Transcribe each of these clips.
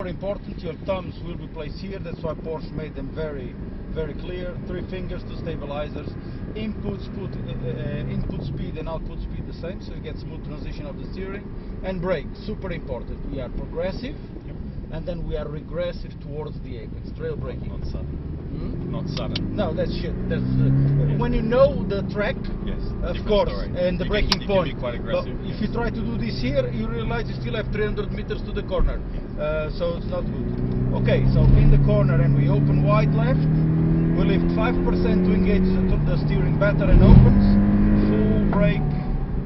important. Your thumbs will be placed here. That's why Porsche made them very, very clear. 3 fingers, 2 stabilizers. Input speed and output speed the same, so you get smooth transition of the steering. And brake, super important. We are progressive, and then we are regressive towards the apex. Trail braking. Not sudden. Not sudden. No, that's shit. That's when you know the track. Yes. Of course, story. and the You braking can point. be quite aggressive. But if you try to do this here, you realize you still have 300 meters to the corner, so it's not good. Okay, so in the corner, and we open wide left. We lift 5% to engage the steering better and opens. Full brake,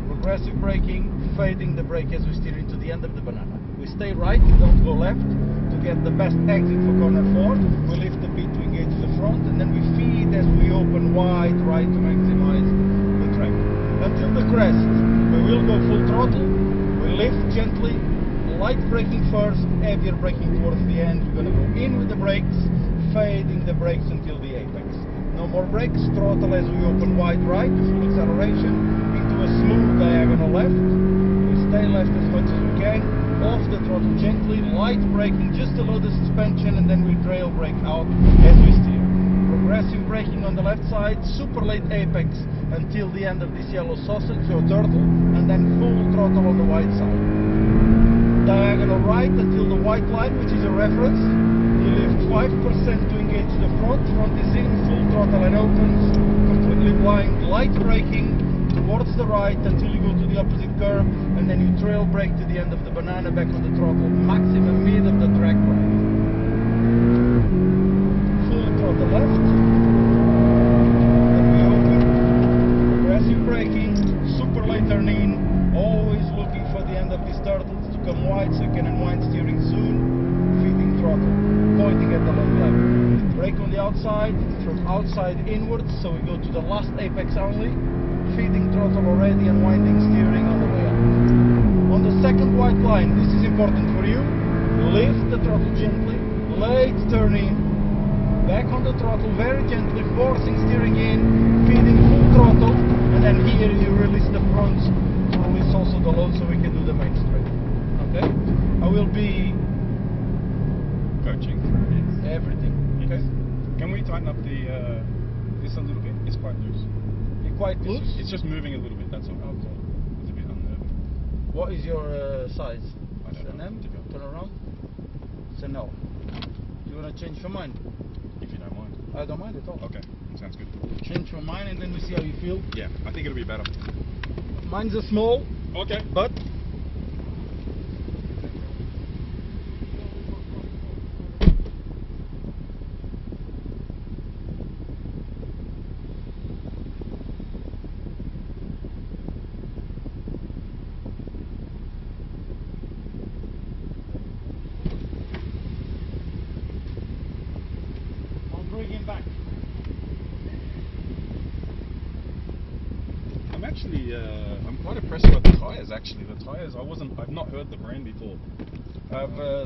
progressive braking, fading the brake as we steer into the end of the banana. We stay right, we don't go left to get the best exit for corner 4. We lift a bit to engage the front, and then we feed as we open wide right to maximize the track. Until the crest, we will go full throttle. We lift gently, light braking first, heavier braking towards the end. We're going to go in with the brakes, fading the brakes until the apex. No more brakes, throttle as we open wide right, full acceleration, into a smooth diagonal left. We stay left as much as we can, off the throttle gently, light braking just to load the suspension, and then we trail brake out as we steer. Progressive braking on the left side, super late apex until the end of this yellow sausage or turtle, and then full throttle on the wide side. Diagonal right until the white line, which is a reference. You lift 5% to engage the front is in, full throttle and opens, completely blind, light braking towards the right until you go to the opposite curve, and then you trail brake to the end of the banana, back on the throttle, maximum mid of the track right. Full throttle left, then we open, progressive braking, super late turn in, always looking for the end of these turtles to come wide so you can unwind steering soon, feeding throttle. Pointing at the long left. Brake on the outside, from outside inwards, so we go to the last apex only. Feeding throttle already, unwinding steering on the way up. On the second white line, this is important for you. Lift the throttle gently, late turn in, back on the throttle very gently, forcing steering in, feeding full throttle, and then here you release the front to release also the load so we can do the main straight. Okay? I will be coaching through everything. Okay. Can we tighten up the this a little bit? It's quite loose. You're quite loose? It's just moving a little bit, that's all. Okay. It's a bit unnerving. What is your size? I don't know. Turn around? So no. You want to change your mind? If you don't mind. I don't mind at all. Okay, sounds good. Change your mind and then we see how you feel. Yeah, I think it'll be better. Mine's a small. Okay. But bring him back. I'm actually, I'm quite impressed with the tyres. Actually, the tyres. I've not heard the brand before. I've